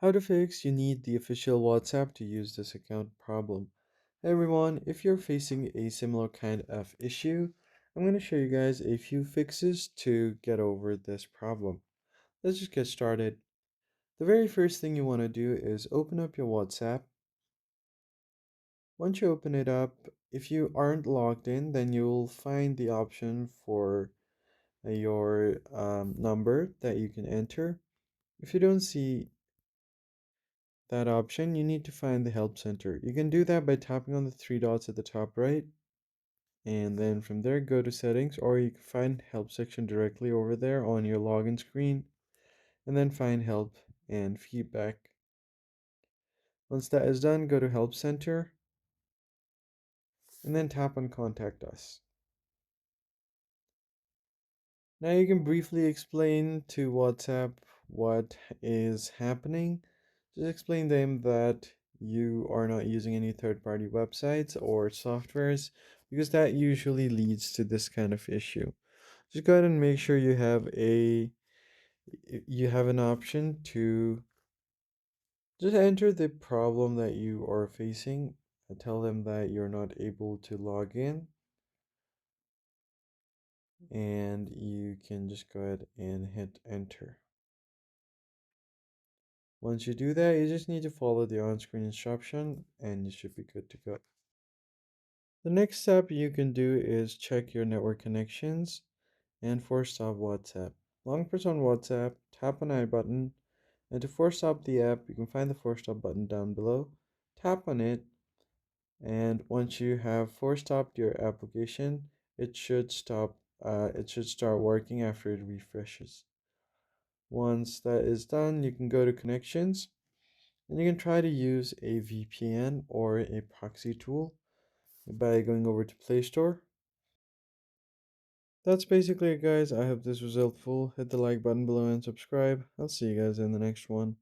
How to fix you need the official WhatsApp to use this account problem. Hey everyone, if you're facing a similar kind of issue, I'm going to show you guys a few fixes to get over this problem. Let's just get started. The very first thing you want to do is open up your WhatsApp. Once you open it up, if you aren't logged in, then you'll find the option for your number that you can enter. If you don't see that option, you need to find the help center. You can do that by tapping on the three dots at the top right, and then from there go to settings, or you can find help section directly over there on your login screen, and then find help and feedback. Once that is done, go to help center, and then tap on contact us. Now you can briefly explain to WhatsApp what is happening. Just explain them that you are not using any third-party websites or softwares because that usually leads to this kind of issue. Just go ahead and make sure you have an option to just enter the problem that you are facing and tell them that you're not able to log in, and you can just go ahead and hit enter. Once you do that, you just need to follow the on-screen instruction and you should be good to go. The next step you can do is check your network connections and force stop WhatsApp. Long press on WhatsApp, tap on I button, and to force stop the app, you can find the force stop button down below. Tap on it, and once you have force stopped your application, it should start working after it refreshes. Once that is done, you can go to connections and you can try to use a VPN or a proxy tool by going over to Play Store. That's basically it, guys. I hope this was helpful. Hit the like button below and subscribe. I'll see you guys in the next one.